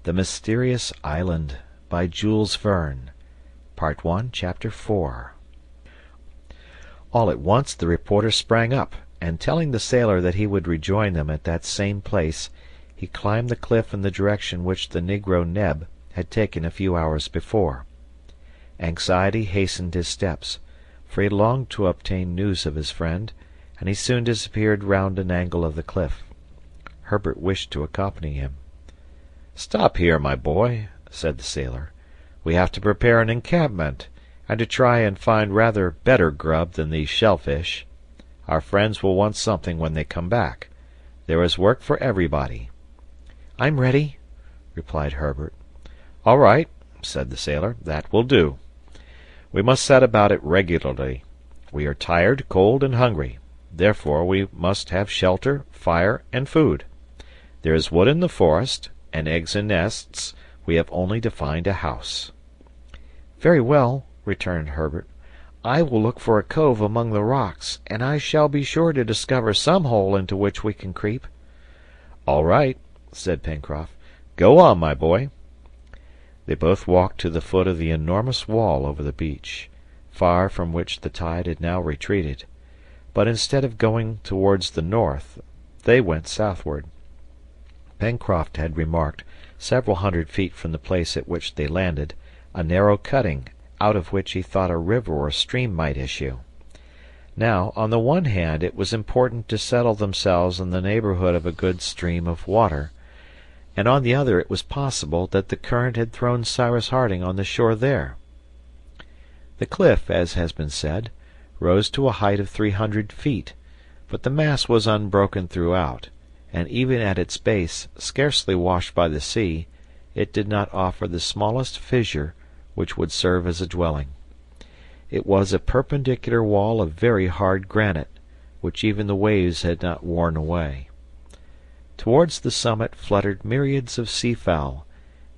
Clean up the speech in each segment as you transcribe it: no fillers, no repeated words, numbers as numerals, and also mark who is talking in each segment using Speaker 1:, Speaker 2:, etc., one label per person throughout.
Speaker 1: The Mysterious Island by Jules Verne. Part 1, Chapter 4. All at once the reporter sprang up, and telling the sailor that he would rejoin them at that same place, he climbed the cliff in the direction which the negro Neb had taken a few hours before. Anxiety hastened his steps, for he longed to obtain news of his friend, and he soon disappeared round an angle of the cliff. Herbert wished to accompany him. "Stop here, my boy," said the sailor. "We have to prepare an encampment, and to try and find rather better grub than these shellfish. Our friends will want something when they come back. There is work for everybody." "I'm ready," replied Herbert. "All right," said the sailor. "That will do. We must set about it regularly. We are tired, cold, and hungry. Therefore we must have shelter, fire, and food. There is wood in the forest, and eggs and nests. We have only to find a house." "Very well," returned Herbert. "I will look for a cove among the rocks, and I shall be sure to discover some hole into which we can creep." "All right," said Pencroft. "Go on, my boy." They both walked to the foot of the enormous wall over the beach, far from which the tide had now retreated. But instead of going towards the north, they went southward. Pencroft had remarked, several hundred feet from the place at which they landed, a narrow cutting, out of which he thought a river or stream might issue. Now, on the one hand, it was important to settle themselves in the neighborhood of a good stream of water, and on the other it was possible that the current had thrown Cyrus Harding on the shore there. The cliff, as has been said, rose to a height of 300 feet, but the mass was unbroken throughout, and even at its base, scarcely washed by the sea, it did not offer the smallest fissure which would serve as a dwelling. It was a perpendicular wall of very hard granite, which even the waves had not worn away. Towards the summit fluttered myriads of seafowl,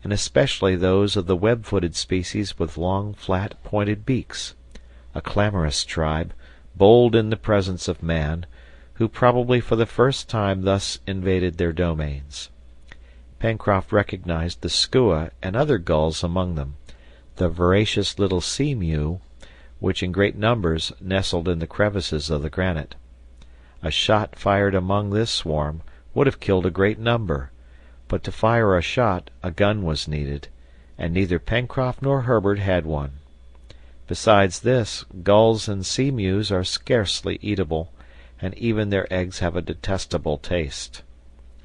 Speaker 1: and especially those of the web-footed species with long, flat, pointed beaks, a clamorous tribe, bold in the presence of man, who probably for the first time thus invaded their domains. Pencroft recognized the skua and other gulls among them, the voracious little sea-mew, which in great numbers nestled in the crevices of the granite. A shot fired among this swarm would have killed a great number, but to fire a shot a gun was needed, and neither Pencroft nor Herbert had one. Besides this, gulls and sea-mews are scarcely eatable, and even their eggs have a detestable taste.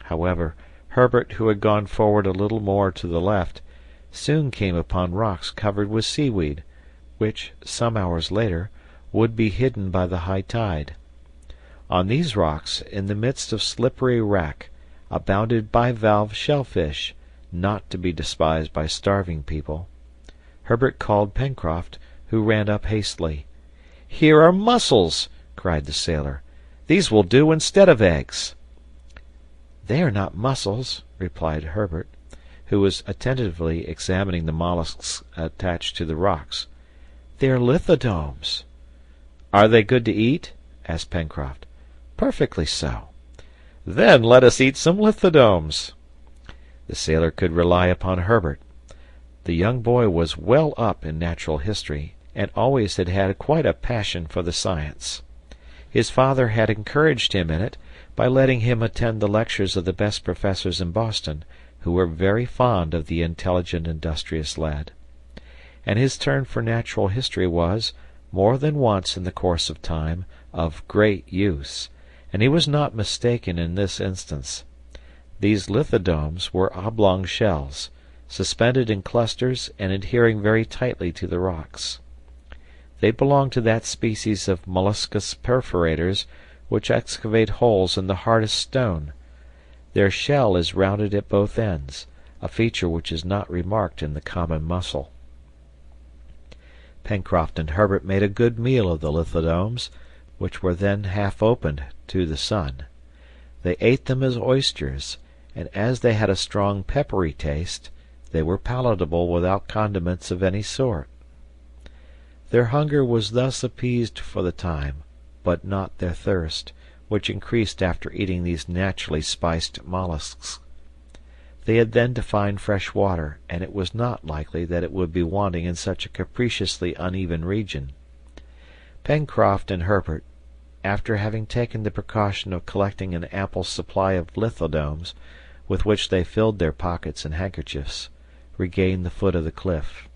Speaker 1: However, Herbert, who had gone forward a little more to the left, soon came upon rocks covered with seaweed, which, some hours later, would be hidden by the high tide. On these rocks, in the midst of slippery wrack, abounded bivalve shellfish, not to be despised by starving people. Herbert called Pencroft, who ran up hastily. "Here are mussels!" cried the sailor. "These will do instead of eggs." "They are not mussels," replied Herbert, who was attentively examining the mollusks attached to the rocks. "They are lithodomes." "Are they good to eat?" asked Pencroft. "Perfectly so." "Then let us eat some lithodomes." The sailor could rely upon Herbert. The young boy was well up in natural history, and always had had quite a passion for the science. His father had encouraged him in it by letting him attend the lectures of the best professors in Boston, who were very fond of the intelligent, industrious lad. And his turn for natural history was, more than once in the course of time, of great use, and he was not mistaken in this instance. These lithodomes were oblong shells, suspended in clusters and adhering very tightly to the rocks. They belong to that species of molluscous perforators which excavate holes in the hardest stone. Their shell is rounded at both ends, a feature which is not remarked in the common mussel. Pencroft and Herbert made a good meal of the lithodomes, which were then half opened to the sun. They ate them as oysters, and as they had a strong peppery taste, they were palatable without condiments of any sort. Their hunger was thus appeased for the time, but not their thirst, which increased after eating these naturally spiced mollusks. They had then to find fresh water, and it was not likely that it would be wanting in such a capriciously uneven region. Pencroft and Herbert, after having taken the precaution of collecting an ample supply of lithodomes, with which they filled their pockets and handkerchiefs, regained the foot of the cliff.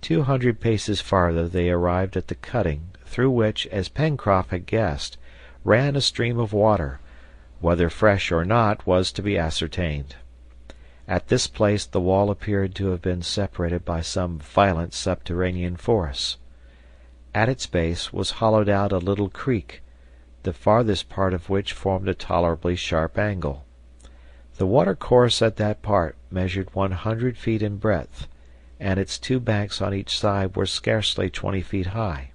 Speaker 1: 200 paces farther they arrived at the cutting, through which, as Pencroft had guessed, ran a stream of water. Whether fresh or not was to be ascertained. At this place the wall appeared to have been separated by some violent subterranean force. At its base was hollowed out a little creek, the farthest part of which formed a tolerably sharp angle. The watercourse at that part measured 100 feet in breadth, and its two banks on each side were scarcely 20 feet high.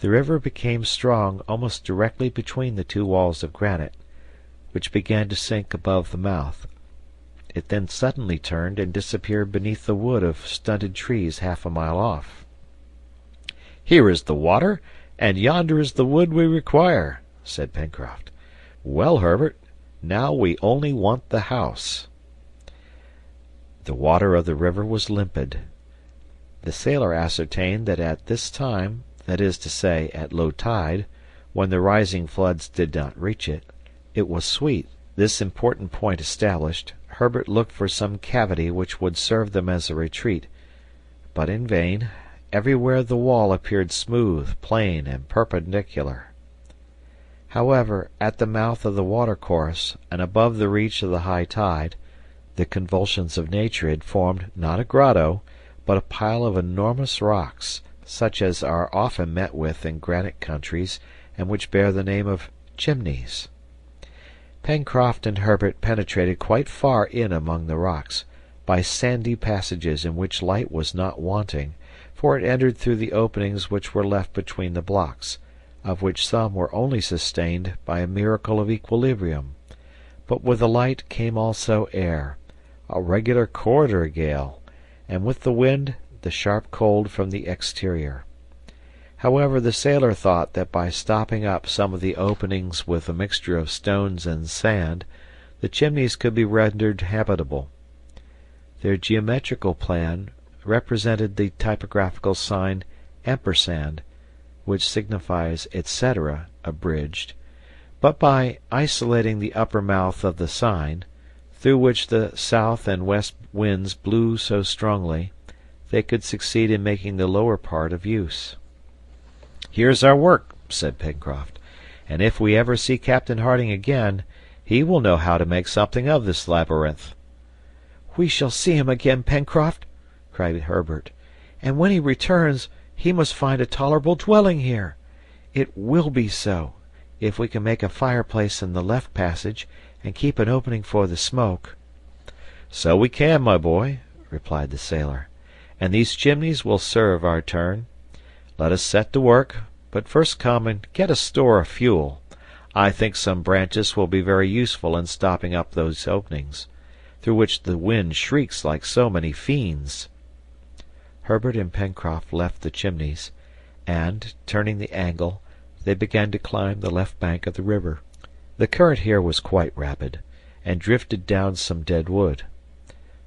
Speaker 1: The river became strong almost directly between the two walls of granite, which began to sink above the mouth. It then suddenly turned and disappeared beneath the wood of stunted trees half a mile off. "Here is the water, and yonder is the wood we require," said Pencroft. "Well, Herbert, now we only want the house." The water of the river was limpid. The sailor ascertained that at this time, that is to say, at low tide, when the rising floods did not reach it, it was sweet. This important point established, Herbert looked for some cavity which would serve them as a retreat, but in vain. Everywhere the wall appeared smooth, plain, and perpendicular. However, at the mouth of the watercourse, and above the reach of the high tide, the convulsions of nature had formed, not a grotto, but a pile of enormous rocks, such as are often met with in granite countries, and which bear the name of chimneys. Pencroft and Herbert penetrated quite far in among the rocks, by sandy passages in which light was not wanting, for it entered through the openings which were left between the blocks, of which some were only sustained by a miracle of equilibrium. But with the light came also air, a regular corridor gale, and with the wind the sharp cold from the exterior. However, the sailor thought that by stopping up some of the openings with a mixture of stones and sand, the chimneys could be rendered habitable. Their geometrical plan represented the typographical sign ampersand, which signifies etc., abridged, but by isolating the upper mouth of the sign, through which the south and west winds blew so strongly, they could succeed in making the lower part of use. "Here's our work," said Pencroft, "and if we ever see Captain Harding again, he will know how to make something of this labyrinth." "We shall see him again, Pencroft," cried Herbert, "and when he returns, he must find a tolerable dwelling here. It will be so, if we can make a fireplace in the left passage, and keep an opening for the smoke." "So we can, my boy," replied the sailor, "and these chimneys will serve our turn. Let us set to work, but first come and get a store of fuel. I think some branches will be very useful in stopping up those openings, through which the wind shrieks like so many fiends." Herbert and Pencroft left the chimneys, and, turning the angle, they began to climb the left bank of the river. The current here was quite rapid, and drifted down some dead wood.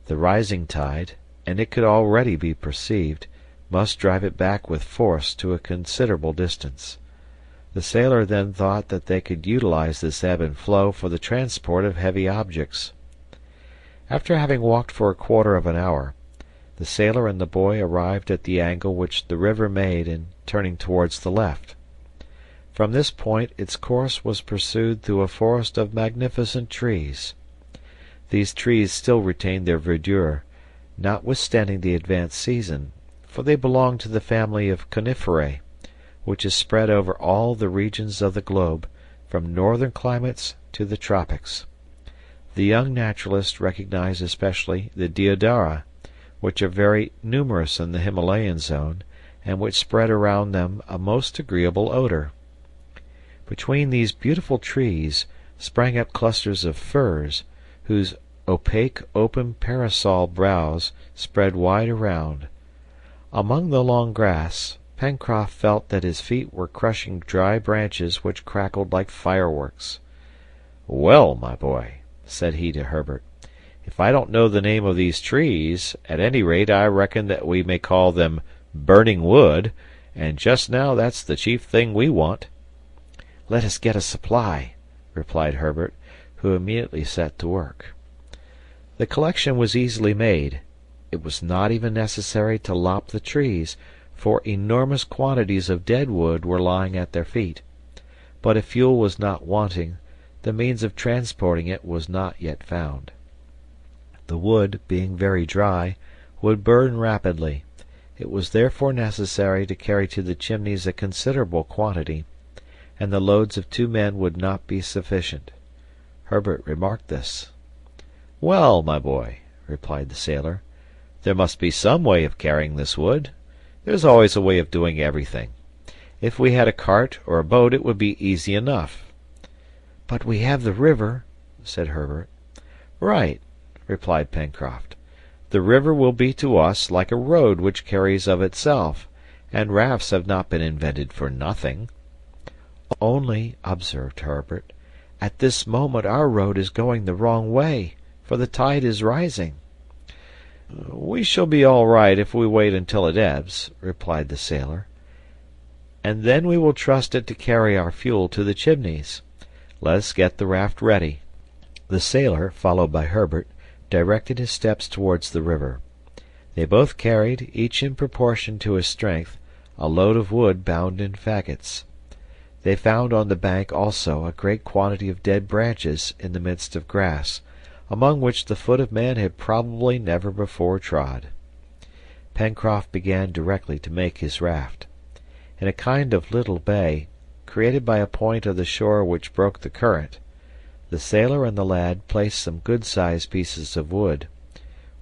Speaker 1: The rising tide, and it could already be perceived, must drive it back with force to a considerable distance. The sailor then thought that they could utilize this ebb and flow for the transport of heavy objects. After having walked for a quarter of an hour, the sailor and the boy arrived at the angle which the river made in turning towards the left. From this point its course was pursued through a forest of magnificent trees. These trees still retained their verdure, notwithstanding the advanced season, for they belong to the family of coniferae, which is spread over all the regions of the globe, from northern climates to the tropics. The young naturalist recognized especially the deodara, which are very numerous in the Himalayan zone, and which spread around them a most agreeable odor. Between these beautiful trees sprang up clusters of firs, whose opaque open parasol boughs spread wide around. Among the long grass, Pencroft felt that his feet were crushing dry branches which crackled like fireworks. "Well, my boy," said he to Herbert, If I don't know the name of these trees, at any rate I reckon that we may call them burning wood, and just now that's the chief thing we want." "Let us get a supply," replied Herbert, who immediately set to work. The collection was easily made. It was not even necessary to lop the trees, for enormous quantities of dead wood were lying at their feet. But if fuel was not wanting, the means of transporting it was not yet found. The wood, being very dry, would burn rapidly. It was therefore necessary to carry to the chimneys a considerable quantity, and the loads of 2 men would not be sufficient. Herbert remarked this. "Well, my boy," replied the sailor, "there must be some way of carrying this wood. There's always a way of doing everything. If we had a cart or a boat it would be easy enough." "But we have the river," said Herbert. "Right," replied Pencroft. "The river will be to us like a road which carries of itself, and rafts have not been invented for nothing." "Only," observed Herbert, "at this moment our road is going the wrong way, for the tide is rising." "We shall be all right if we wait until it ebbs," replied the sailor, "and then we will trust it to carry our fuel to the chimneys. Let us get the raft ready." The sailor, followed by Herbert, directed his steps towards the river. They both carried, each in proportion to his strength, a load of wood bound in faggots. They found on the bank also a great quantity of dead branches in the midst of grass, among which the foot of man had probably never before trod. Pencroft began directly to make his raft. In a kind of little bay, created by a point of the shore which broke the current, the sailor and the lad placed some good-sized pieces of wood,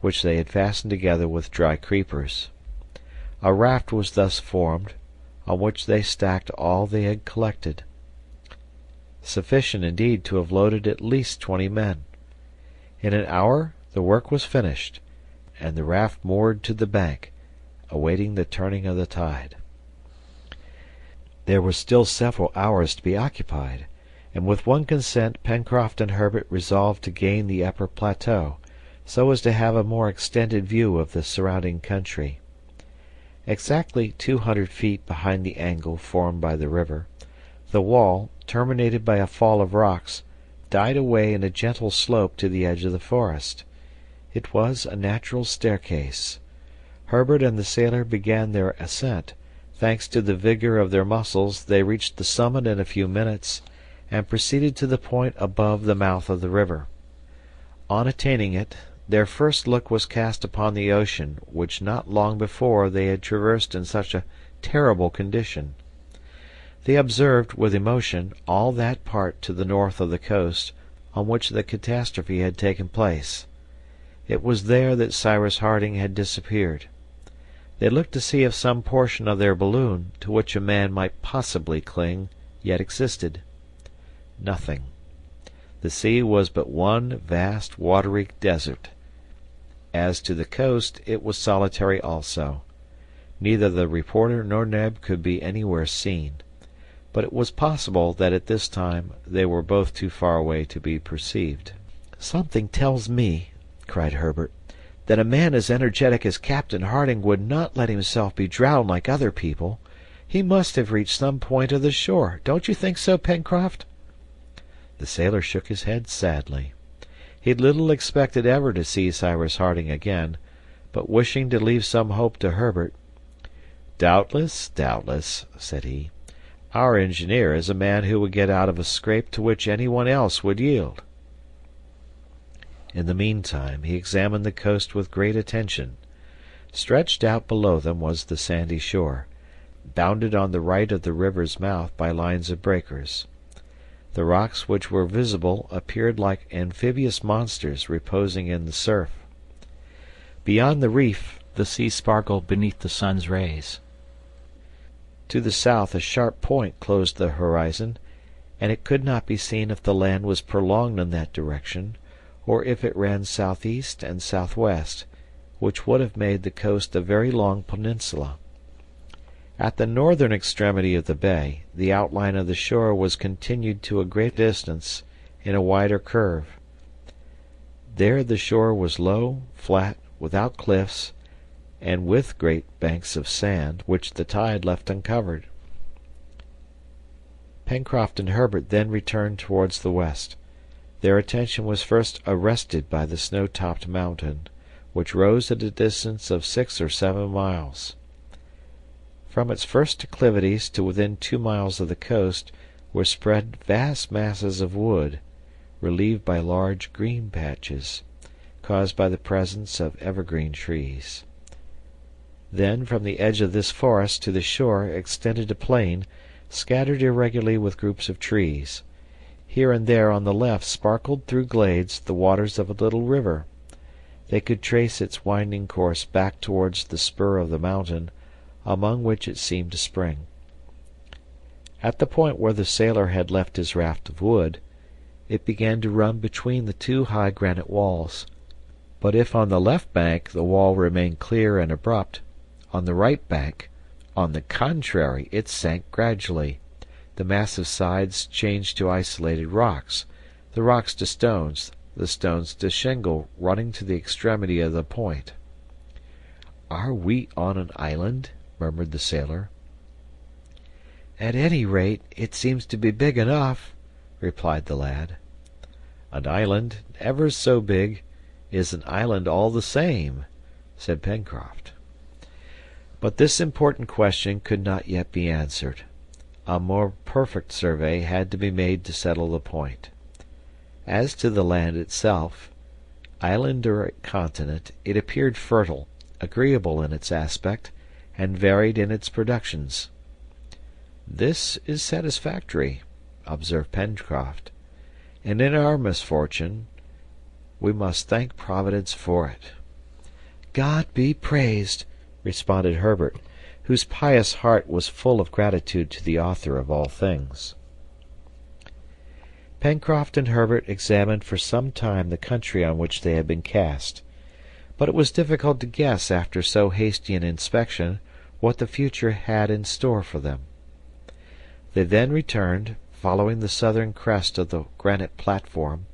Speaker 1: which they had fastened together with dry creepers. A raft was thus formed, on which they stacked all they had collected, sufficient indeed to have loaded at least 20 men. In an hour the work was finished, and the raft moored to the bank, awaiting the turning of the tide. There were still several hours to be occupied, and with one consent Pencroft and Herbert resolved to gain the upper plateau, so as to have a more extended view of the surrounding country. Exactly 200 feet behind the angle formed by the river, the wall, terminated by a fall of rocks, died away in a gentle slope to the edge of the forest. It was a natural staircase. Herbert and the sailor began their ascent. Thanks to the vigor of their muscles, they reached the summit in a few minutes, and proceeded to the point above the mouth of the river. On attaining it, their first look was cast upon the ocean, which not long before they had traversed in such a terrible condition. They observed, with emotion, all that part to the north of the coast on which the catastrophe had taken place. It was there that Cyrus Harding had disappeared. They looked to see if some portion of their balloon, to which a man might possibly cling, yet existed. Nothing. The sea was but one vast watery desert. As to the coast, it was solitary also. Neither the reporter nor Neb could be anywhere seen, but it was possible that at this time they were both too far away to be perceived. "Something tells me," cried Herbert, "that a man as energetic as Captain Harding would not let himself be drowned like other people. He must have reached some point of the shore. Don't you think so, Pencroft?" The sailor shook his head sadly. He little expected ever to see Cyrus Harding again, but wishing to leave some hope to Herbert, "Doubtless, doubtless," said he. "Our engineer is a man who would get out of a scrape to which anyone else would yield." In the meantime he examined the coast with great attention. Stretched out below them was the sandy shore, bounded on the right of the river's mouth by lines of breakers. The rocks which were visible appeared like amphibious monsters reposing in the surf. Beyond the reef the sea sparkled beneath the sun's rays. To the south a sharp point closed the horizon, and it could not be seen if the land was prolonged in that direction, or if it ran southeast and southwest, which would have made the coast a very long peninsula. At the northern extremity of the bay, the outline of the shore was continued to a great distance in a wider curve. There the shore was low, flat, without cliffs, and with great banks of sand, which the tide left uncovered. Pencroft and Herbert then returned towards the west. Their attention was first arrested by the snow-topped mountain, which rose at a distance of 6 or 7 miles. From its first declivities to within 2 miles of the coast were spread vast masses of wood, relieved by large green patches, caused by the presence of evergreen trees. Then from the edge of this forest to the shore extended a plain, scattered irregularly with groups of trees. Here and there on the left sparkled through glades the waters of a little river. They could trace its winding course back towards the spur of the mountain, among which it seemed to spring. At the point where the sailor had left his raft of wood, it began to run between the 2 high granite walls. But if on the left bank the wall remained clear and abrupt, on the right bank, on the contrary, it sank gradually. The massive sides changed to isolated rocks, the rocks to stones, the stones to shingle running to the extremity of the point. "Are we on an island?" murmured the sailor. "At any rate, it seems to be big enough," replied the lad. "An island, ever so big, is an island all the same," said Pencroft. But this important question could not yet be answered. A more perfect survey had to be made to settle the point. As to the land itself, island or continent, it appeared fertile, agreeable in its aspect, and varied in its productions. "This is satisfactory," observed Pencroft, "and in our misfortune we must thank Providence for it." "God be praised!" responded Herbert, whose pious heart was full of gratitude to the author of all things. Pencroft and Herbert examined for some time the country on which they had been cast, but it was difficult to guess after so hasty an inspection what the future had in store for them. They then returned, following the southern crest of the granite platform,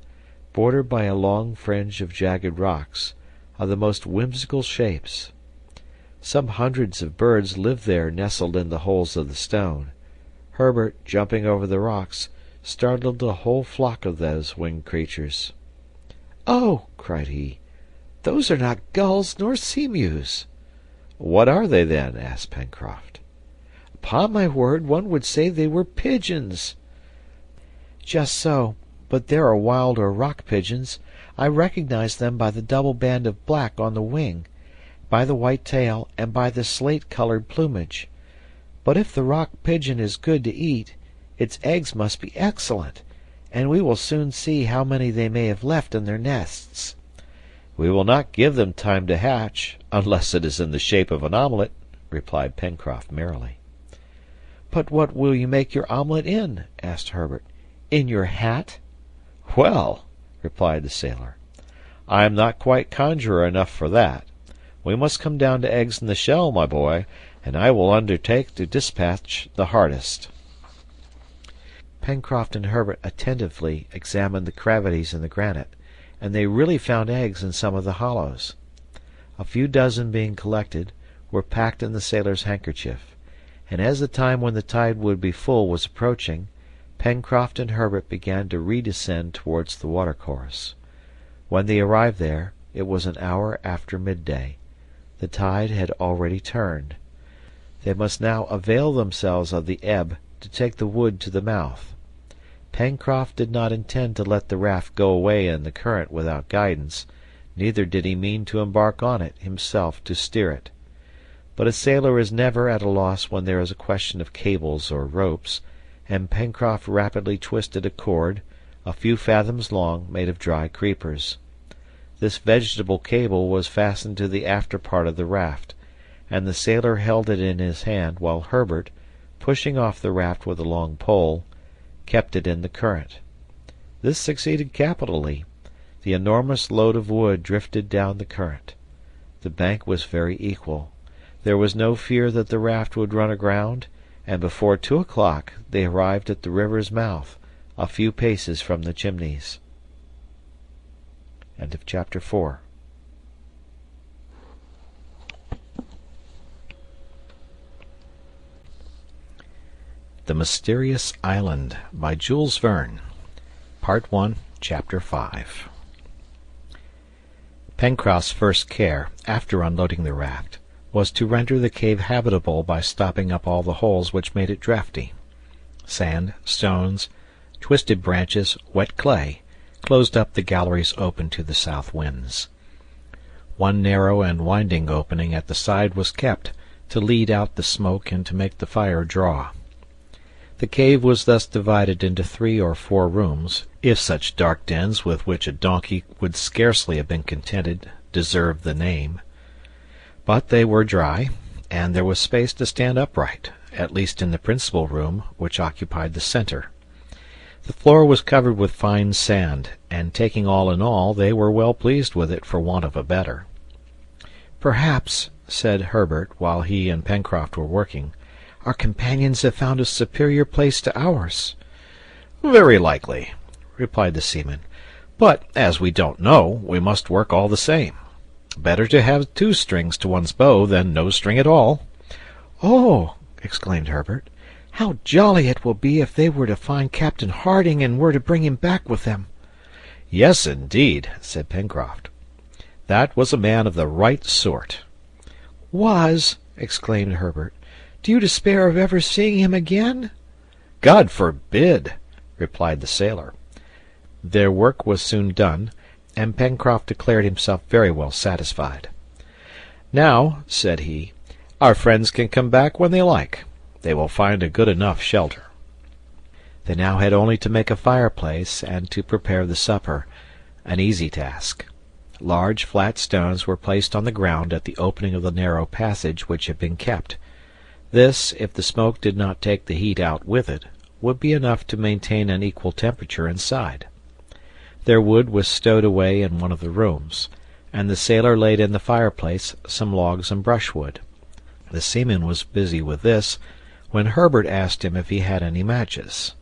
Speaker 1: bordered by a long fringe of jagged rocks, of the most whimsical shapes. Some hundreds of birds lived there nestled in the holes of the stone. Herbert, jumping over the rocks, startled a whole flock of those winged creatures. "Oh!" cried he, "those are not gulls nor seamews." "What are they, then?" asked Pencroft. "Upon my word, one would say they were pigeons." "Just so, but there are wild or rock pigeons. I recognize them by the double band of black on the wing, by the white tail, and by the slate-colored plumage. But if the rock pigeon is good to eat, its eggs must be excellent, and we will soon see how many they may have left in their nests." "We will not give them time to hatch, unless it is in the shape of an omelette," replied Pencroft merrily. "But what will you make your omelette in?" asked Herbert. "In your hat?" "Well," replied the sailor, "I am not quite conjurer enough for that. We must come down to eggs in the shell, my boy, and I will undertake to dispatch the hardest." Pencroft and Herbert attentively examined the cavities in the granite, and they really found eggs in some of the hollows. A few dozen being collected, were packed in the sailor's handkerchief, and as the time when the tide would be full was approaching, Pencroft and Herbert began to redescend towards the watercourse. When they arrived there, it was an hour after midday. The tide had already turned. They must now avail themselves of the ebb to take the wood to the mouth. Pencroft did not intend to let the raft go away in the current without guidance, neither did he mean to embark on it himself to steer it. But a sailor is never at a loss when there is a question of cables or ropes, and Pencroft rapidly twisted a cord, a few fathoms long, made of dry creepers. This vegetable cable was fastened to the after part of the raft, and the sailor held it in his hand while Herbert, pushing off the raft with a long pole, kept it in the current. This succeeded capitally. The enormous load of wood drifted down the current. The bank was very equal. There was no fear that the raft would run aground, and before 2 o'clock they arrived at the river's mouth, a few paces from the Chimneys. End of chapter 4. The Mysterious Island by Jules Verne. Part 1, Chapter 5. Pencroft's first care, after unloading the raft, was to render the cave habitable by stopping up all the holes which made it draughty. Sand, stones, twisted branches, wet clay, closed up the galleries open to the south winds. One narrow and winding opening at the side was kept, to lead out the smoke and to make the fire draw. The cave was thus divided into 3 or 4 rooms, if such dark dens with which a donkey would scarcely have been contented deserved the name. But they were dry, and there was space to stand upright, at least in the principal room, which occupied the center. The floor was covered with fine sand, and taking all in all, they were well pleased with it for want of a better. "Perhaps," said Herbert, while he and Pencroft were working, "our companions have found a superior place to ours." "Very likely," replied the seaman, "but as we don't know, we must work all the same. Better to have 2 strings to one's bow than no string at all." "Oh!" exclaimed Herbert, "how jolly it will be if they were to find Captain Harding and were to bring him back with them." "Yes, indeed," said Pencroft. "That was a man of the right sort." "Was!" exclaimed Herbert. "Do you despair of ever seeing him again?" "God forbid!" replied the sailor. Their work was soon done, and Pencroft declared himself very well satisfied. "Now," said he, "our friends can come back when they like. They will find a good enough shelter." They now had only to make a fireplace and to prepare the supper, an easy task. Large flat stones were placed on the ground at the opening of the narrow passage which had been kept. This, if the smoke did not take the heat out with it, would be enough to maintain an equal temperature inside. Their wood was stowed away in one of the rooms, and the sailor laid in the fireplace some logs and brushwood. The seaman was busy with this, when Herbert asked him if he had any matches.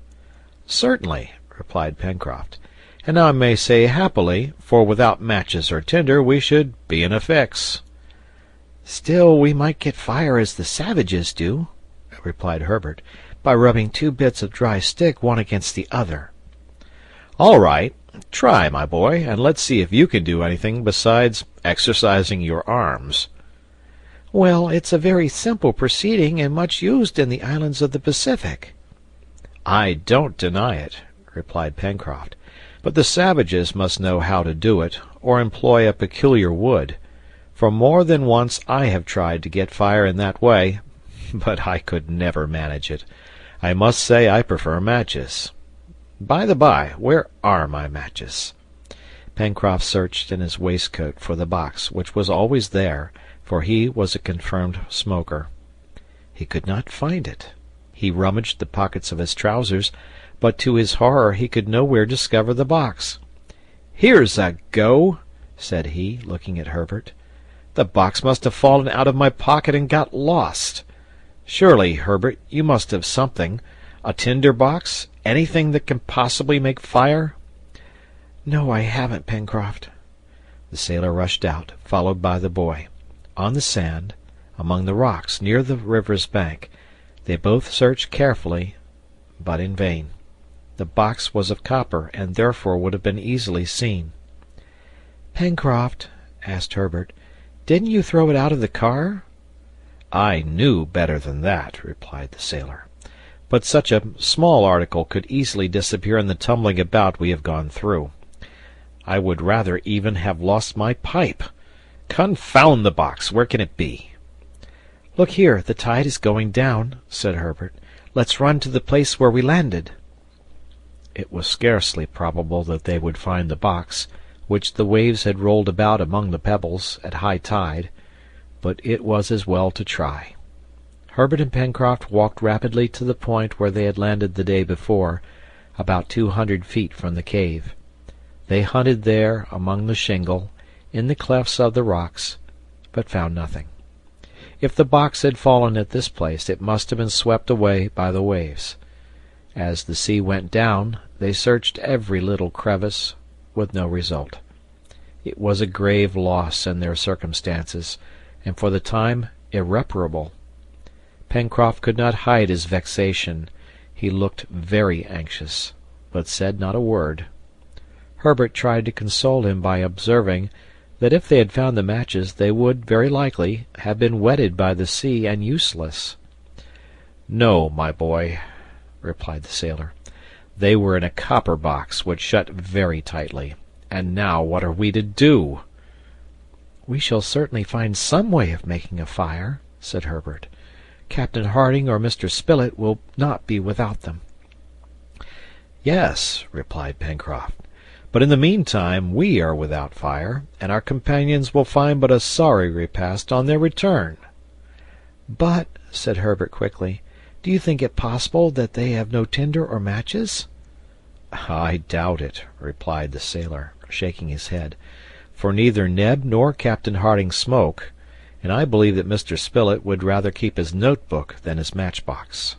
Speaker 1: "Certainly," replied Pencroft, "and I may say happily, for without matches or tinder we should be in a fix." "Still we might get fire as the savages do," replied Herbert, "by rubbing 2 bits of dry stick one against the other." "All right, try, my boy, and let's see if you can do anything besides exercising your arms." "Well, it's a very simple proceeding and much used in the islands of the Pacific." "I don't deny it," replied Pencroft, "but the savages must know how to do it, or employ a peculiar wood. For more than once I have tried to get fire in that way, but I could never manage it. I must say I prefer matches. By the by, where are my matches?" Pencroft searched in his waistcoat for the box, which was always there, for he was a confirmed smoker. He could not find it. He rummaged the pockets of his trousers, but to his horror he could nowhere discover the box. "Here's a go!" said he, looking at Herbert. "The box must have fallen out of my pocket and got lost. Surely, Herbert, you must have something, a tinder box, anything that can possibly make fire?" "No, I haven't, Pencroft." The sailor rushed out, followed by the boy. On the sand, among the rocks near the river's bank, they both searched carefully, but in vain. The box was of copper, and therefore would have been easily seen. "Pencroft," asked Herbert, "didn't you throw it out of the car?" "I knew better than that," replied the sailor. "But such a small article could easily disappear in the tumbling about we have gone through. I would rather even have lost my pipe. Confound the box! Where can it be?" "Look here, the tide is going down," said Herbert. "Let's run to the place where we landed." It was scarcely probable that they would find the box, which the waves had rolled about among the pebbles at high tide, but it was as well to try. Herbert and Pencroft walked rapidly to the point where they had landed the day before, about 200 feet from the cave. They hunted there, among the shingle, in the clefts of the rocks, but found nothing. If the box had fallen at this place, it must have been swept away by the waves. As the sea went down, they searched every little crevice, with no result. It was a grave loss in their circumstances, and for the time irreparable. Pencroft could not hide his vexation. He looked very anxious, but said not a word. Herbert tried to console him by observing that if they had found the matches they would, very likely, have been wetted by the sea and useless. "No, my boy," replied the sailor. "They were in a copper box, which shut very tightly. And now what are we to do?" "We shall certainly find some way of making a fire," said Herbert. "Captain Harding or Mr. Spilett will not be without them." "Yes," replied Pencroft, "but in the meantime we are without fire, and our companions will find but a sorry repast on their return." "But," said Herbert quickly, "do you think it possible that they have no tinder or matches?" "I doubt it," replied the sailor, shaking his head, "for neither Neb nor Captain Harding smoke, and I believe that Mr. Spilett would rather keep his notebook than his matchbox."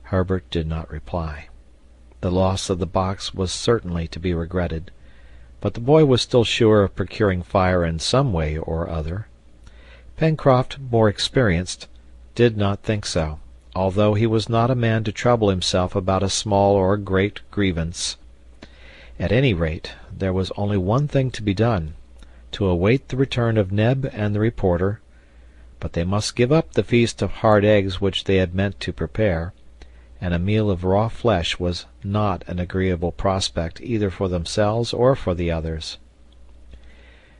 Speaker 1: Herbert did not reply. The loss of the box was certainly to be regretted, but the boy was still sure of procuring fire in some way or other. Pencroft, more experienced, did not think so, although he was not a man to trouble himself about a small or great grievance. At any rate, there was only one thing to be done, to await the return of Neb and the reporter, but they must give up the feast of hard eggs which they had meant to prepare, and a meal of raw flesh was not an agreeable prospect either for themselves or for the others.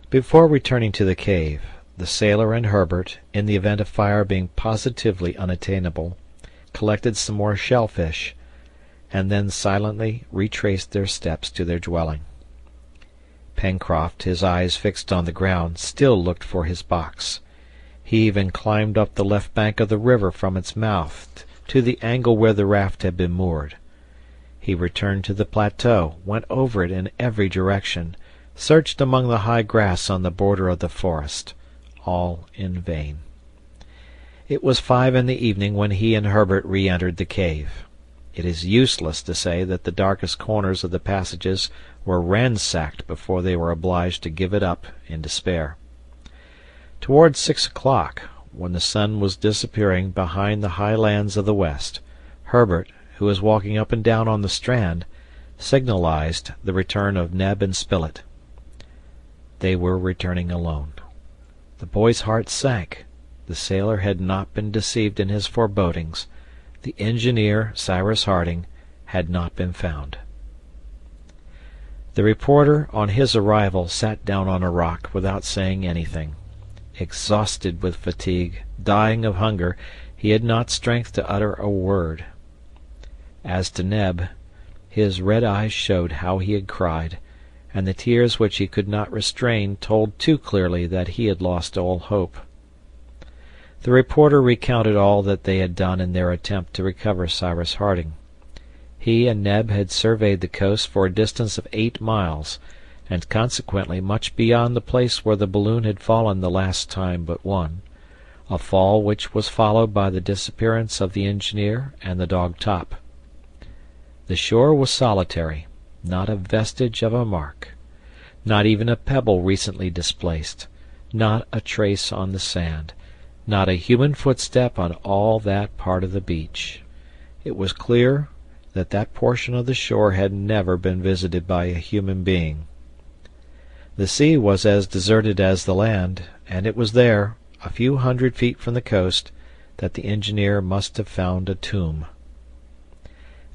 Speaker 1: Before returning to the cave, the sailor and Herbert, in the event of fire being positively unattainable, collected some more shellfish, and then silently retraced their steps to their dwelling. Pencroft, his eyes fixed on the ground, still looked for his box. He even climbed up the left bank of the river from its mouth to the angle where the raft had been moored. He returned to the plateau, went over it in every direction, searched among the high grass on the border of the forest, all in vain. It was 5 in the evening when he and Herbert re-entered the cave. It is useless to say that the darkest corners of the passages were ransacked before they were obliged to give it up in despair. Towards 6 o'clock, when the sun was disappearing behind the high lands of the west, Herbert, who was walking up and down on the strand, signalized the return of Neb and Spilett. They were returning alone. The boy's heart sank. The sailor had not been deceived in his forebodings. The engineer, Cyrus Harding, had not been found. The reporter, on his arrival, sat down on a rock without saying anything. Exhausted with fatigue, dying of hunger, he had not strength to utter a word. As to Neb, his red eyes showed how he had cried, and the tears which he could not restrain told too clearly that he had lost all hope. The reporter recounted all that they had done in their attempt to recover Cyrus Harding. He and Neb had surveyed the coast for a distance of 8 miles, and consequently much beyond the place where the balloon had fallen the last time but one, a fall which was followed by the disappearance of the engineer and the dog Top. The shore was solitary, not a vestige of a mark, not even a pebble recently displaced, not a trace on the sand, not a human footstep on all that part of the beach. It was clear that that portion of the shore had never been visited by a human being. The sea was as deserted as the land, and it was there, a few hundred feet from the coast, that the engineer must have found a tomb.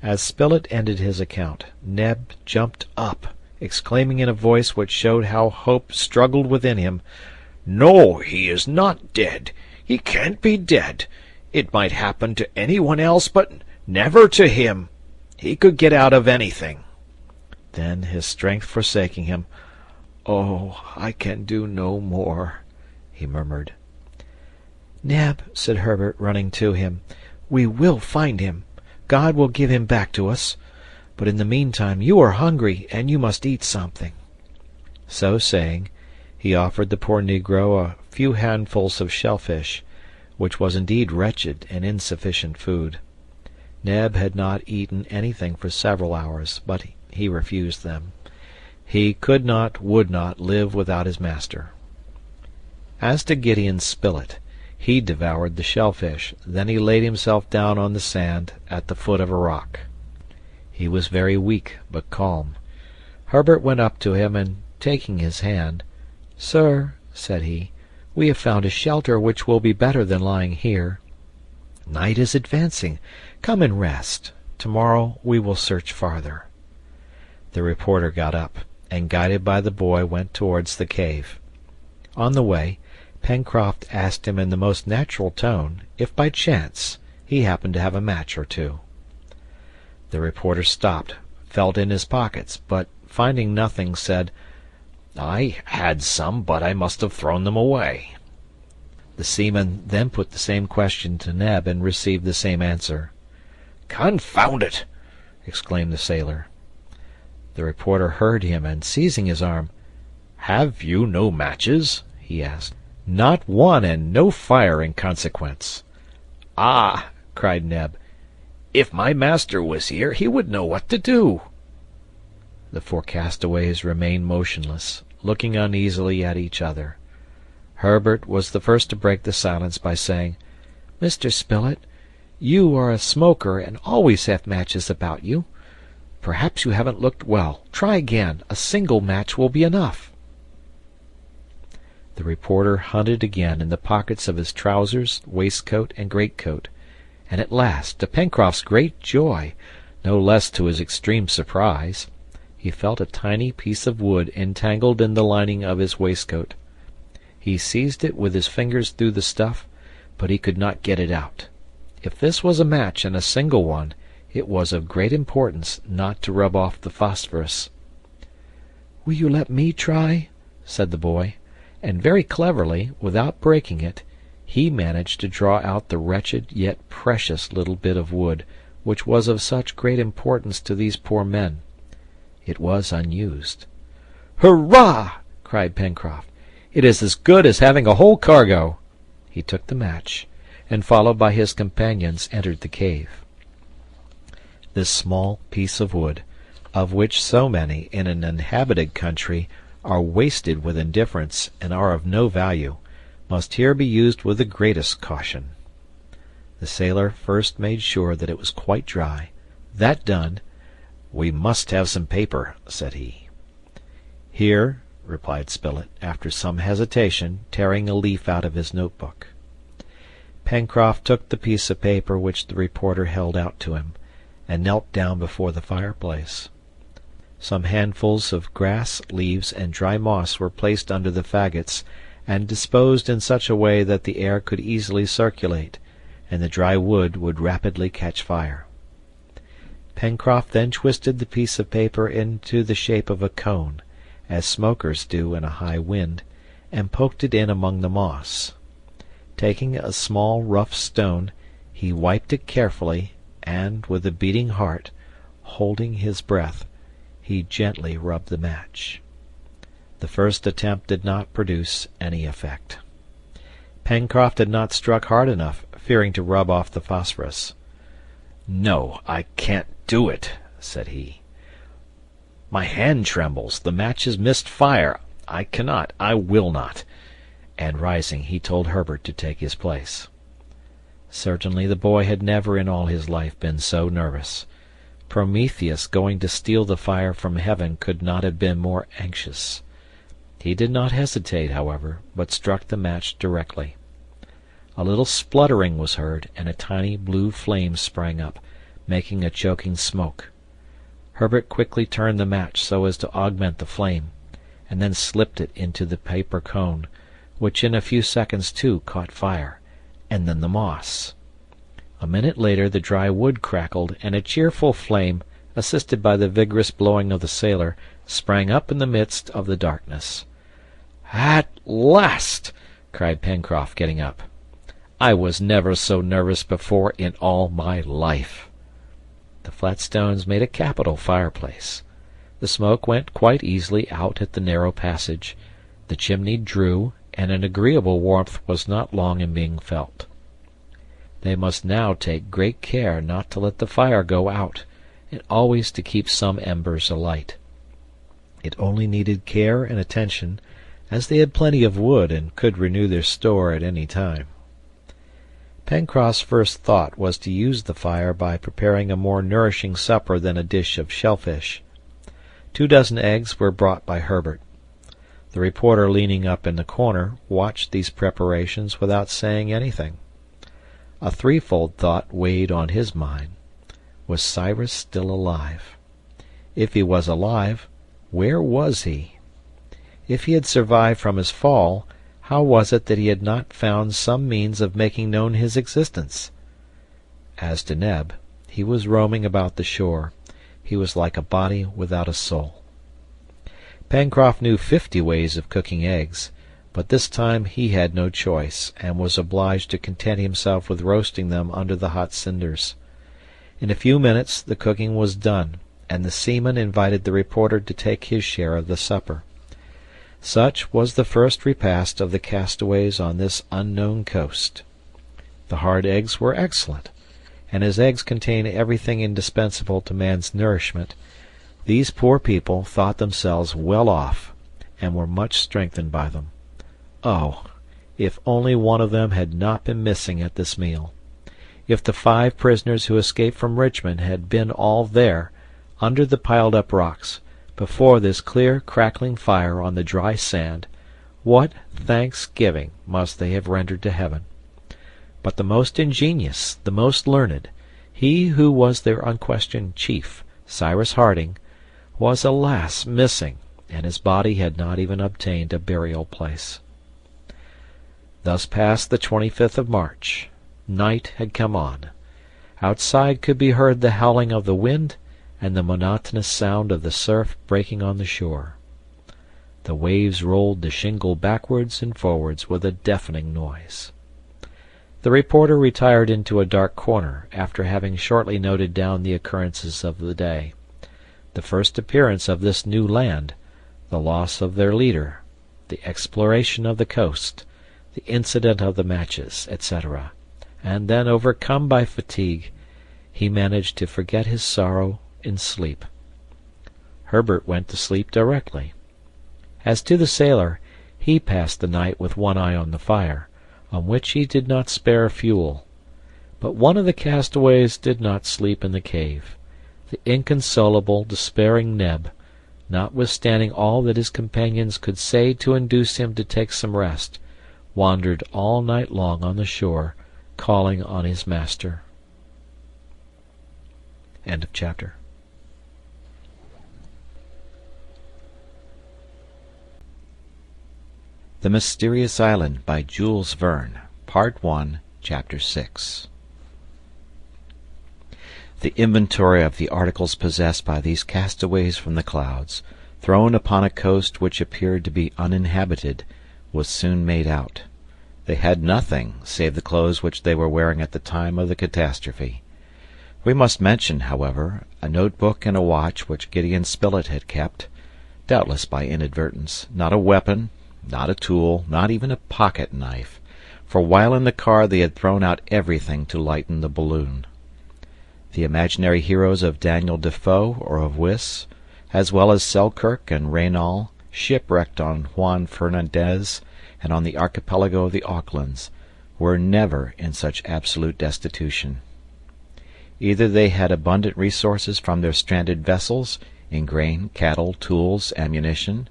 Speaker 1: As Spilett ended his account, Neb jumped up, exclaiming in a voice which showed how hope struggled within him, "No, he is not dead. He can't be dead. It might happen to anyone else, but never to him. He could get out of anything." Then, his strength forsaking him, "Oh, I can do no more," he murmured. "Neb," said Herbert, running to him, "we will find him. God will give him back to us. But in the meantime you are hungry, and you must eat something." So saying, he offered the poor negro a few handfuls of shellfish, which was indeed wretched and insufficient food. Neb had not eaten anything for several hours, but he refused them. He could not, would not, live without his master. As to Gideon Spilett, he devoured the shellfish, then he laid himself down on the sand at the foot of a rock. He was very weak, but calm. Herbert went up to him, and taking his hand, "Sir," said he, "we have found a shelter which will be better than lying here. Night is advancing. Come and rest. Tomorrow we will search farther." The reporter got up, and guided by the boy went towards the cave. On the way, Pencroft asked him in the most natural tone if by chance he happened to have a match or two. The reporter stopped, felt in his pockets, but finding nothing, said, "I had some, but I must have thrown them away." The seaman then put the same question to Neb and received the same answer. "Confound it!" exclaimed the sailor. The reporter heard him, and seizing his arm, "Have you no matches?" he asked. "Not one, and no fire in consequence." "Ah!" cried Neb, "if my master was here, he would know what to do." The four castaways remained motionless, looking uneasily at each other. Herbert was the first to break the silence by saying, "Mr. Spilett, you are a smoker and always have matches about you. Perhaps you haven't looked well. Try again. A single match will be enough." The reporter hunted again in the pockets of his trousers, waistcoat, and greatcoat, and at last, to Pencroft's great joy, no less to his extreme surprise, he felt a tiny piece of wood entangled in the lining of his waistcoat. He seized it with his fingers through the stuff, but he could not get it out. If this was a match, and a single one, it was of great importance not to rub off the phosphorus. "Will you let me try?" said the boy, and very cleverly, without breaking it, he managed to draw out the wretched yet precious little bit of wood, which was of such great importance to these poor men. It was unused. "Hurrah!" cried Pencroft. "It is as good as having a whole cargo." He took the match, and followed by his companions entered the cave. This small piece of wood, of which so many in an inhabited country are wasted with indifference and are of no value, must here be used with the greatest caution. The sailor first made sure that it was quite dry. That done, "We must have some paper," said he. "Here," replied Spilett, after some hesitation, tearing a leaf out of his notebook. Pencroft took the piece of paper which the reporter held out to him, and knelt down before the fireplace. Some handfuls of grass, leaves, and dry moss were placed under the faggots, and disposed in such a way that the air could easily circulate, and the dry wood would rapidly catch fire. Pencroft then twisted the piece of paper into the shape of a cone, as smokers do in a high wind, and poked it in among the moss. Taking a small rough stone, he wiped it carefully, and, with a beating heart, holding his breath, he gently rubbed the match. The first attempt did not produce any effect. Pencroft had not struck hard enough, fearing to rub off the phosphorus. "No, I can't do it," said he. "My hand trembles. The match has missed fire. I cannot. I will not." And rising, he told Herbert to take his place. Certainly the boy had never in all his life been so nervous. Prometheus going to steal the fire from heaven could not have been more anxious. He did not hesitate, however, but struck the match directly. A little spluttering was heard, and a tiny blue flame sprang up, making a choking smoke. Herbert quickly turned the match so as to augment the flame, and then slipped it into the paper cone, which in a few seconds too caught fire, and then the moss. A minute later the dry wood crackled, and a cheerful flame, assisted by the vigorous blowing of the sailor, sprang up in the midst of the darkness. "At last!" cried Pencroft, getting up. "I was never so nervous before in all my life." The flat stones made a capital fireplace. The smoke went quite easily out at the narrow passage, the chimney drew, and an agreeable warmth was not long in being felt. They must now take great care not to let the fire go out, and always to keep some embers alight. It only needed care and attention, as they had plenty of wood and could renew their store at any time. Pencroft's first thought was to use the fire by preparing a more nourishing supper than a dish of shellfish. 24 eggs were brought by Herbert. The reporter, leaning up in the corner, watched these preparations without saying anything. A threefold thought weighed on his mind. Was Cyrus still alive? If he was alive, where was he? If he had survived from his fall, how was it that he had not found some means of making known his existence? As to Neb, he was roaming about the shore. He was like a body without a soul. Pencroft knew 50 ways of cooking eggs, but this time he had no choice, and was obliged to content himself with roasting them under the hot cinders. In a few minutes the cooking was done, and the seaman invited the reporter to take his share of the supper. Such was the first repast of the castaways on this unknown coast. The hard eggs were excellent, and as eggs contain everything indispensable to man's nourishment, these poor people thought themselves well off, and were much strengthened by them. Oh, if only one of them had not been missing at this meal! If the 5 prisoners who escaped from Richmond had been all there, under the piled-up rocks, before this clear, crackling fire on the dry sand, what thanksgiving must they have rendered to heaven! But the most ingenious, the most learned, he who was their unquestioned chief, Cyrus Harding, was alas missing, and his body had not even obtained a burial place. Thus passed the 25th of March. Night had come on. Outside could be heard the howling of the wind and the monotonous sound of the surf breaking on the shore. The waves rolled the shingle backwards and forwards with a deafening noise. The reporter retired into a dark corner, after having shortly noted down the occurrences of the day: the first appearance of this new land, the loss of their leader, the exploration of the coast, the incident of the matches, etc., and then, overcome by fatigue, he managed to forget his sorrow in sleep. Herbert went to sleep directly. As to the sailor, he passed the night with one eye on the fire, on which he did not spare fuel. But one of the castaways did not sleep in the cave. The inconsolable, despairing Neb, notwithstanding all that his companions could say to induce him to take some rest, wandered all night long on the shore, calling on his master. End of chapter. The Mysterious Island by Jules Verne, Part 1, Chapter 6. The inventory of the articles possessed by these castaways from the clouds, thrown upon a coast which appeared to be uninhabited, was soon made out. They had nothing save the clothes which they were wearing at the time of the catastrophe. We must mention, however, a notebook and a watch which Gideon Spilett had kept, doubtless by inadvertence, not a weapon, not a tool, not even a pocket knife, for while in the car they had thrown out everything to lighten the balloon. The imaginary heroes of Daniel Defoe or of Wyss, as well as Selkirk and Raynal, shipwrecked on Juan Fernandez and on the archipelago of the Aucklands, were never in such absolute destitution. Either they had abundant resources from their stranded vessels, in grain, cattle, tools, ammunition,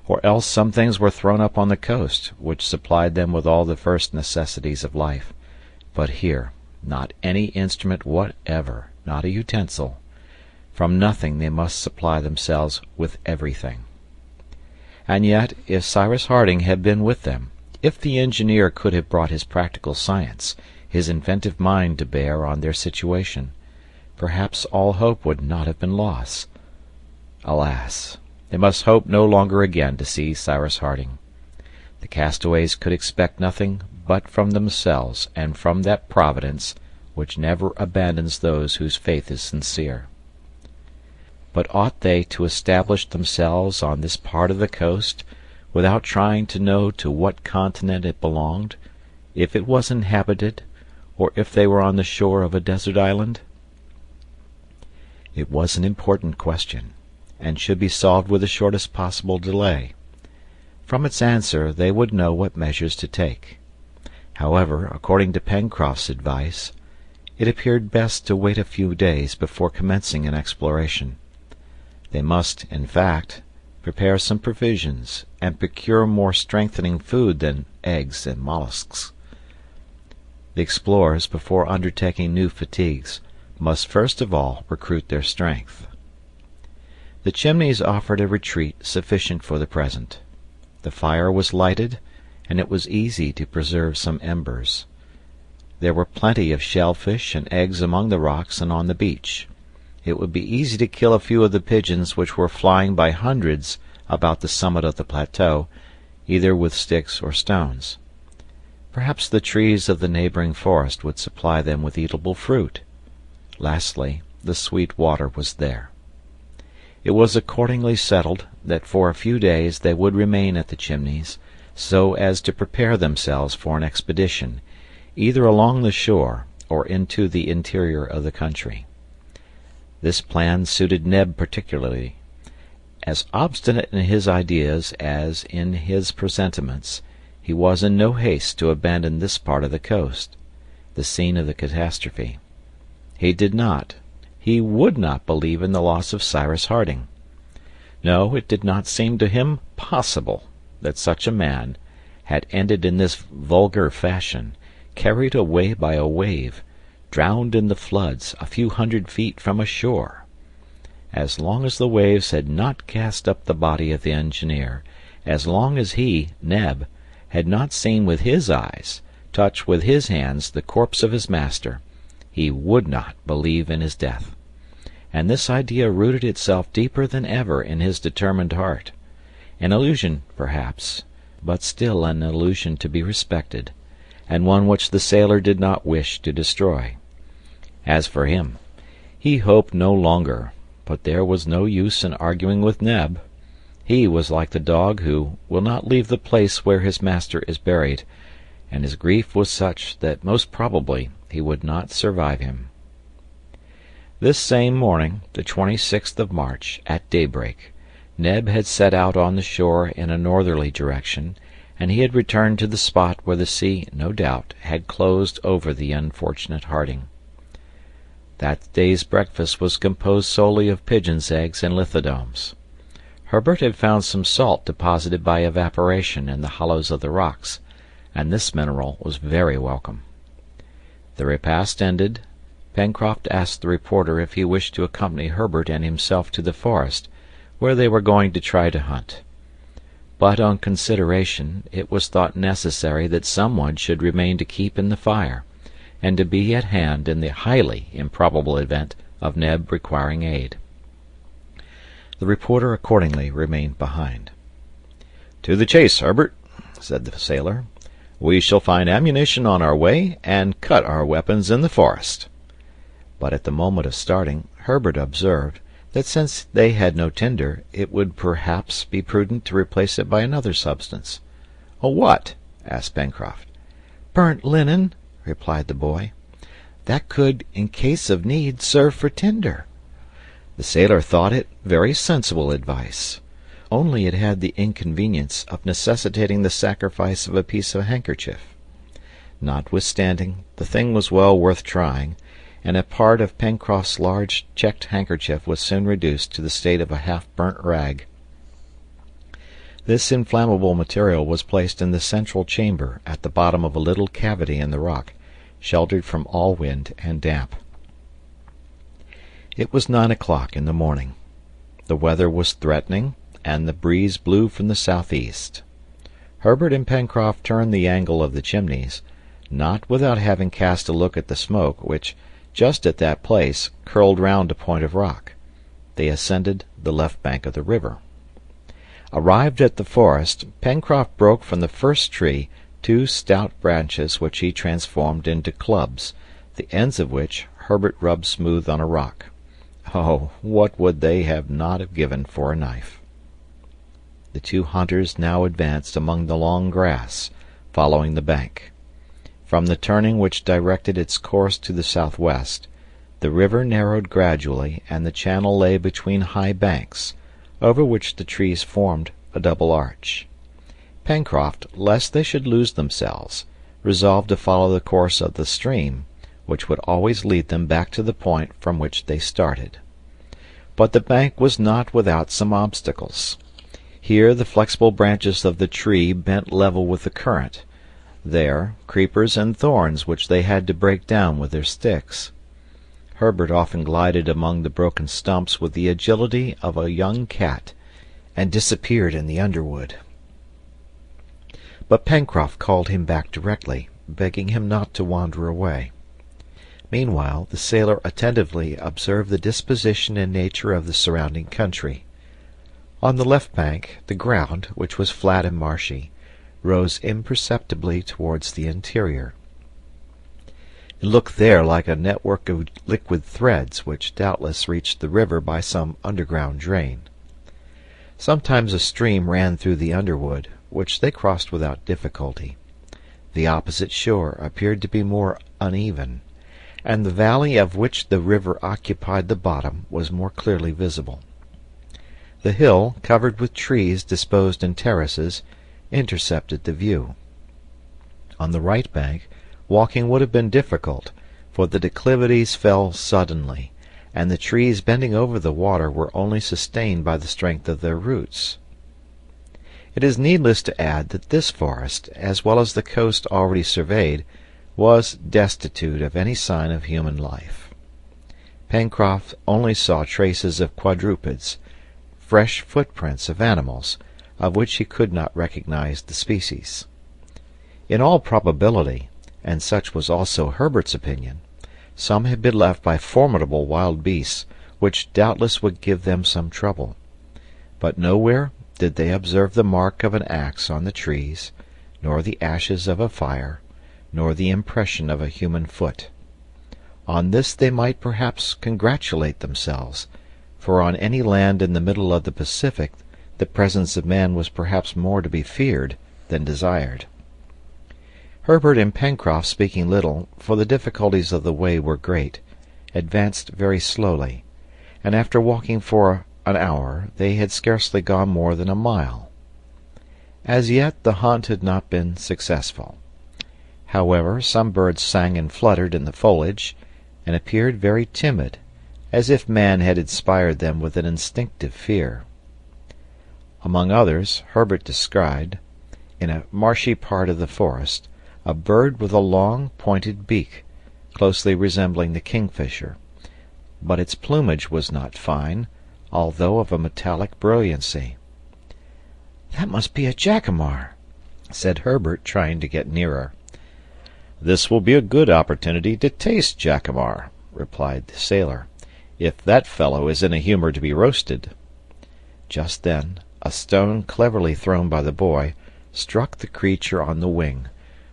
Speaker 1: or else some things were thrown up on the coast, which supplied them with all the first necessities of life. But here, not any instrument whatever, not a utensil. From nothing they must supply themselves with everything. And yet, if Cyrus Harding had been with them, if the engineer could have brought his practical science, his inventive mind to bear on their situation, perhaps all hope would not have been lost. Alas! They must hope no longer again to see Cyrus Harding. The castaways could expect nothing but from themselves and from that Providence which never abandons those whose faith is sincere. But ought they to establish themselves on this part of the coast, without trying to know to what continent it belonged, if it was inhabited, or if they were on the shore of a desert island? It was an important question, and should be solved with the shortest possible delay. From its answer they would know what measures to take. However, according to Pencroft's advice, it appeared best to wait a few days before commencing an exploration. They must, in fact, prepare some provisions, and procure more strengthening food than eggs and mollusks. The explorers, before undertaking new fatigues, must first of all recruit their strength. The Chimneys offered a retreat sufficient for the present. The fire was lighted, and it was easy to preserve some embers. There were plenty of shellfish and eggs among the rocks and on the beach. It would be easy to kill a few of the pigeons which were flying by hundreds about the summit of the plateau, either with sticks or stones. Perhaps the trees of the neighboring forest would supply them with eatable fruit. Lastly, the sweet water was there. It was accordingly settled that for a few days they would remain at the Chimneys, so as to prepare themselves for an expedition, either along the shore or into the interior of the country. This plan suited Neb particularly. As obstinate in his ideas as in his presentiments, he was in no haste to abandon this part of the coast, the scene of the catastrophe. He would not believe in the loss of Cyrus Harding. No, it did not seem to him possible that such a man had ended in this vulgar fashion, carried away by a wave, drowned in the floods a few hundred feet from a shore. As long as the waves had not cast up the body of the engineer, as long as he, Neb, had not seen with his eyes, touched with his hands the corpse of his master, he would not believe in his death. And this idea rooted itself deeper than ever in his determined heart. An illusion, perhaps, but still an illusion to be respected, and one which the sailor did not wish to destroy. As for him, he hoped no longer, but there was no use in arguing with Neb. He was like the dog who will not leave the place where his master is buried, and his grief was such that most probably he would not survive him. This same morning, the 26th of March, at daybreak, Neb had set out on the shore in a northerly direction, and he had returned to the spot where the sea, no doubt, had closed over the unfortunate Harding. That day's breakfast was composed solely of pigeons' eggs and lithodomes. Herbert had found some salt deposited by evaporation in the hollows of the rocks, and this mineral was very welcome. The repast ended, Pencroft asked the reporter if he wished to accompany Herbert and himself to the forest, where they were going to try to hunt. But on consideration it was thought necessary that someone should remain to keep in the fire, and to be at hand in the highly improbable event of Neb requiring aid. The reporter accordingly remained behind. "To the chase, Herbert," said the sailor. "We shall find ammunition on our way, and cut our weapons in the forest." But at the moment of starting, Herbert observed that since they had no tinder, it would perhaps be prudent to replace it by another substance. "What?" asked Pencroft. "Burnt linen," replied the boy. "That could, in case of need, serve for tinder." The sailor thought it very sensible advice, only it had the inconvenience of necessitating the sacrifice of a piece of handkerchief. Notwithstanding, the thing was well worth trying, and a part of Pencroft's large checked handkerchief was soon reduced to the state of a half-burnt rag. This inflammable material was placed in the central chamber at the bottom of a little cavity in the rock, sheltered from all wind and damp. It was 9 o'clock in the morning. The weather was threatening, and the breeze blew from the southeast. Herbert and Pencroft turned the angle of the Chimneys, not without having cast a look at the smoke, which, just at that place, curled round a point of rock. They ascended the left bank of the river. Arrived at the forest, Pencroft broke from the first tree 2 stout branches which he transformed into clubs, the ends of which Herbert rubbed smooth on a rock. Oh, what would they not have given for a knife! The 2 hunters now advanced among the long grass, following the bank. From the turning which directed its course to the southwest, the river narrowed gradually, and the channel lay between high banks, over which the trees formed a double arch. Pencroft, lest they should lose themselves, resolved to follow the course of the stream, which would always lead them back to the point from which they started. But the bank was not without some obstacles. Here the flexible branches of the tree bent level with the current; there, creepers and thorns which they had to break down with their sticks. Herbert often glided among the broken stumps with the agility of a young cat, and disappeared in the underwood. But Pencroft called him back directly, begging him not to wander away. Meanwhile the sailor attentively observed the disposition and nature of the surrounding country. On the left bank, the ground, which was flat and marshy, rose imperceptibly towards the interior. It looked there like a network of liquid threads which doubtless reached the river by some underground drain. Sometimes a stream ran through the underwood, which they crossed without difficulty. The opposite shore appeared to be more uneven, and the valley of which the river occupied the bottom was more clearly visible. The hill, covered with trees disposed in terraces, intercepted the view. On the right bank, walking would have been difficult, for the declivities fell suddenly, and the trees bending over the water were only sustained by the strength of their roots. It is needless to add that this forest, as well as the coast already surveyed, was destitute of any sign of human life. Pencroft only saw traces of quadrupeds, fresh footprints of animals, of which he could not recognize the species. In all probability, and such was also Herbert's opinion, some had been left by formidable wild beasts, which doubtless would give them some trouble. But nowhere did they observe the mark of an axe on the trees, nor the ashes of a fire, nor the impression of a human foot. On this they might perhaps congratulate themselves, for on any land in the middle of the Pacific the presence of man was perhaps more to be feared than desired. Herbert and Pencroft, speaking little, for the difficulties of the way were great, advanced very slowly, and after walking for an hour they had scarcely gone more than a mile. As yet the hunt had not been successful. However, some birds sang and fluttered in the foliage, and appeared very timid, as if man had inspired them with an instinctive fear. Among others, Herbert descried, in a marshy part of the forest, a bird with a long, pointed beak, closely resembling the kingfisher, but its plumage was not fine, although of a metallic brilliancy. "That must be a jacamar," said Herbert, trying to get nearer. "This will be a good opportunity to taste jacamar," replied the sailor, "if that fellow is in a humor to be roasted." Just then a stone cleverly thrown by the boy struck the creature on the wing,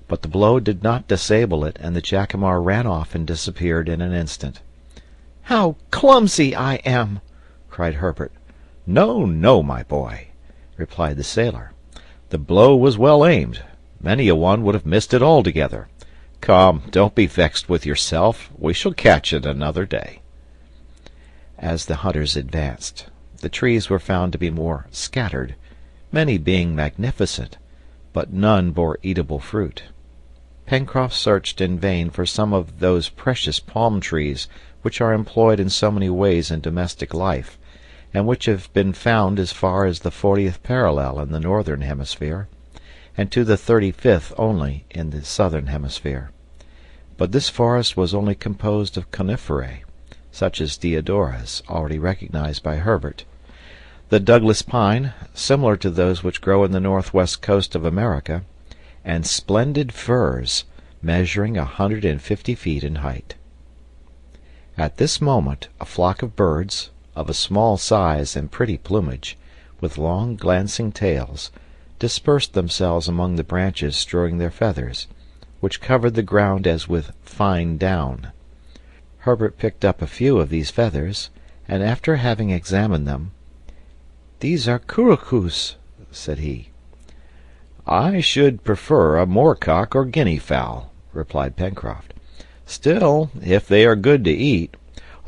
Speaker 1: but the blow did not disable it, and the jacamar ran off and disappeared in an instant. "How clumsy I am!" cried Herbert. "No, no, my boy," replied the sailor. "The blow was well aimed. Many a one would have missed it altogether. Come, don't be vexed with yourself. We shall catch it another day." As the hunters advanced, the trees were found to be more scattered, many being magnificent, but none bore eatable fruit. Pencroft searched in vain for some of those precious palm trees which are employed in so many ways in domestic life, and which have been found as far as the 40th parallel in the northern hemisphere, and to the 35th only in the southern hemisphere. But this forest was only composed of coniferae, such as deodoras, already recognized by Herbert, the Douglas pine, similar to those which grow in the northwest coast of America, and splendid firs, measuring 150 feet in height. At this moment a flock of birds, of a small size and pretty plumage, with long glancing tails, dispersed themselves among the branches, strewing their feathers, which covered the ground as with fine down. Herbert picked up a few of these feathers, and after having examined them, "These are curlews," said he. "I should prefer a moorcock or guinea fowl," replied Pencroft. "Still, if they are good to eat—"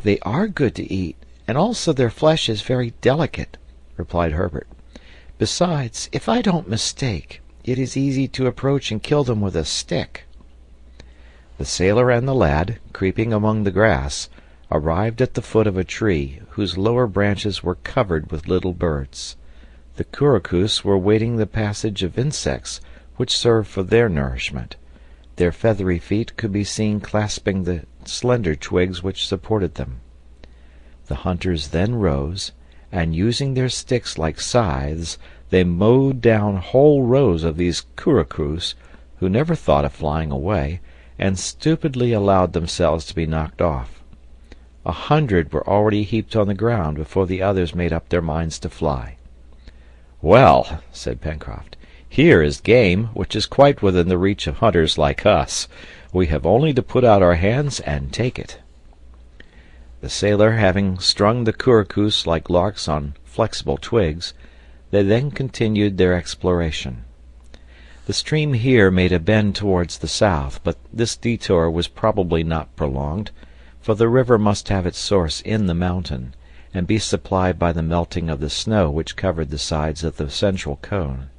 Speaker 1: "They are good to eat, and also their flesh is very delicate," replied Herbert. "Besides, if I don't mistake, it is easy to approach and kill them with a stick." The sailor and the lad, creeping among the grass, arrived at the foot of a tree, whose lower branches were covered with little birds. The curacus were waiting the passage of insects, which served for their nourishment. Their feathery feet could be seen clasping the slender twigs which supported them. The hunters then rose, and using their sticks like scythes, they mowed down whole rows of these curacus, who never thought of flying away, and stupidly allowed themselves to be knocked off. 100 were already heaped on the ground before the others made up their minds to fly. "Well," said Pencroft, "here is game which is quite within the reach of hunters like us. We have only to put out our hands and take it." The sailor having strung the curacus like larks on flexible twigs, they then continued their exploration. The stream here made a bend towards the south, but this detour was probably not prolonged, for the river must have its source in the mountain, and be supplied by the melting of the snow which covered the sides of the central cone.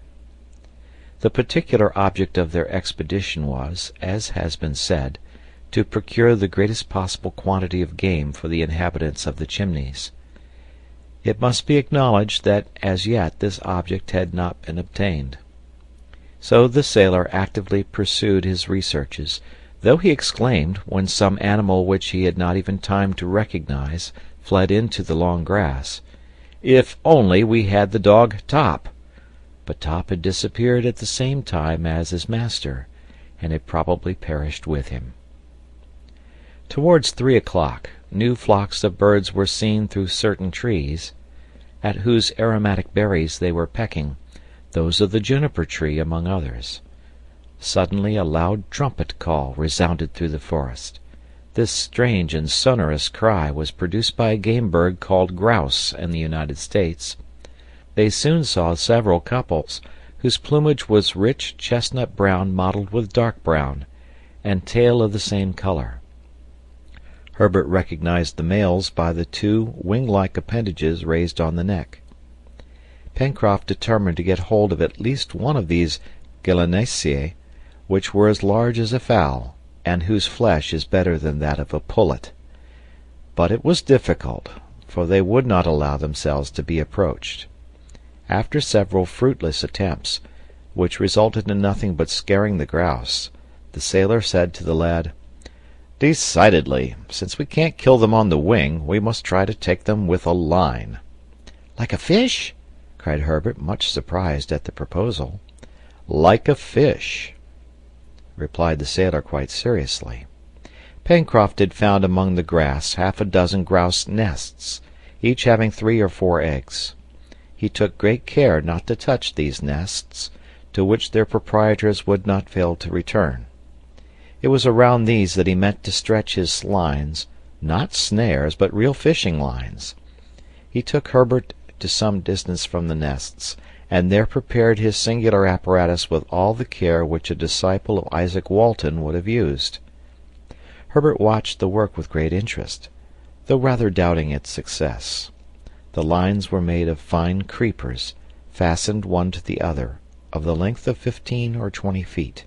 Speaker 1: The particular object of their expedition was, as has been said, to procure the greatest possible quantity of game for the inhabitants of the Chimneys. It must be acknowledged that as yet this object had not been obtained. So the sailor actively pursued his researches, though he exclaimed, when some animal which he had not even time to recognize fled into the long grass, "If only we had the dog Top!" But Top had disappeared at the same time as his master, and had probably perished with him. Towards 3 o'clock, new flocks of birds were seen through certain trees, at whose aromatic berries they were pecking, those of the juniper tree among others. Suddenly a loud trumpet call resounded through the forest. This strange and sonorous cry was produced by a game bird called grouse in the United States. They soon saw several couples, whose plumage was rich chestnut brown mottled with dark brown, and tail of the same color. Herbert recognized the males by the 2 wing-like appendages raised on the neck. Pencroft determined to get hold of at least one of these gallinaceae, which were as large as a fowl, and whose flesh is better than that of a pullet. But it was difficult, for they would not allow themselves to be approached. After several fruitless attempts, which resulted in nothing but scaring the grouse, the sailor said to the lad, "Decidedly, since we can't kill them on the wing, we must try to take them with a line." "Like a fish?" cried Herbert, much surprised at the proposal. "Like a fish," replied the sailor quite seriously. Pencroft had found among the grass 6 grouse nests, each having 3 or 4 eggs. He took great care not to touch these nests, to which their proprietors would not fail to return. It was around these that he meant to stretch his lines, not snares, but real fishing lines. He took Herbert to some distance from the nests, and there prepared his singular apparatus with all the care which a disciple of Isaac Walton would have used. Herbert watched the work with great interest, though rather doubting its success. The lines were made of fine creepers, fastened one to the other, of the length of 15 or 20 feet.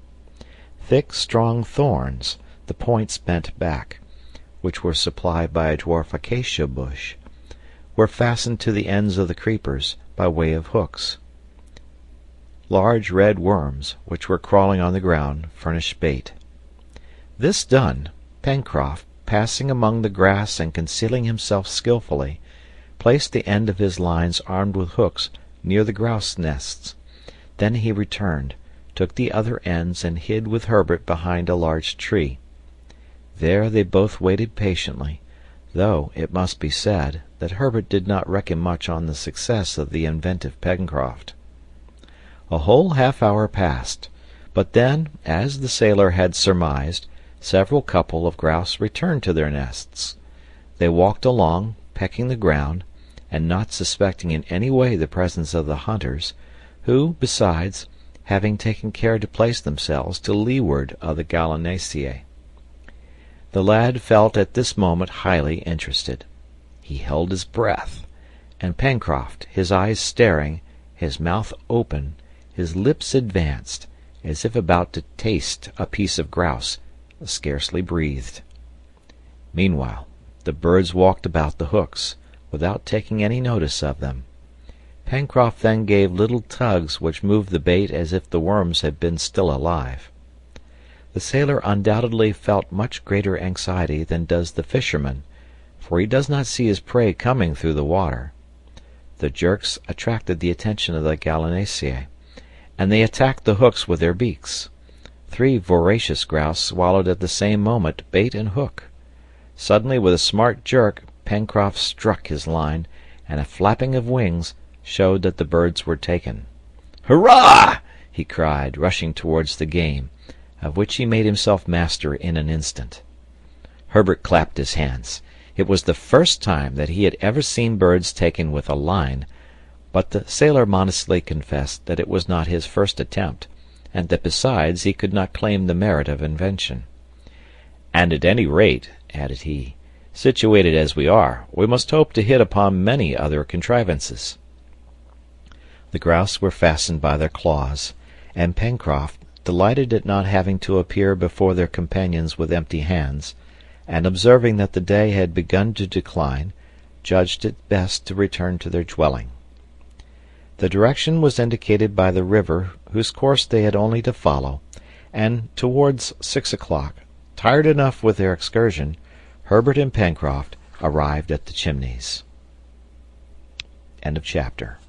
Speaker 1: Thick, strong thorns, the points bent back, which were supplied by a dwarf acacia bush, were fastened to the ends of the creepers by way of hooks. Large red worms, which were crawling on the ground, furnished bait. This done, Pencroft, passing among the grass and concealing himself skilfully, placed the end of his lines armed with hooks near the grouse nests. Then he returned, took the other ends, and hid with Herbert behind a large tree. There they both waited patiently, though, it must be said, that Herbert did not reckon much on the success of the inventive Pencroft. A whole half-hour passed, but then, as the sailor had surmised, several couple of grouse returned to their nests. They walked along, pecking the ground, and not suspecting in any way the presence of the hunters, who, besides, having taken care to place themselves to leeward of the gallinaceae. The lad felt at this moment highly interested. He held his breath, and Pencroft, his eyes staring, his mouth open, his lips advanced, as if about to taste a piece of grouse, scarcely breathed. Meanwhile, the birds walked about the hooks, without taking any notice of them. Pencroft then gave little tugs which moved the bait as if the worms had been still alive. The sailor undoubtedly felt much greater anxiety than does the fisherman, for he does not see his prey coming through the water. The jerks attracted the attention of the gallinaceae, and they attacked the hooks with their beaks. 3 voracious grouse swallowed at the same moment bait and hook. Suddenly, with a smart jerk, Pencroft struck his line, and a flapping of wings showed that the birds were taken. "Hurrah!" he cried, rushing towards the game, of which he made himself master in an instant. Herbert clapped his hands. It was the first time that he had ever seen birds taken with a line, but the sailor modestly confessed that it was not his first attempt, and that besides he could not claim the merit of invention. "And at any rate," added he, "situated as we are, we must hope to hit upon many other contrivances." The grouse were fastened by their claws, and Pencroft, delighted at not having to appear before their companions with empty hands, and observing that the day had begun to decline, judged it best to return to their dwelling. The direction was indicated by the river, whose course they had only to follow, and towards 6 o'clock, tired enough with their excursion, Herbert and Pencroft arrived at the Chimneys. End of chapter.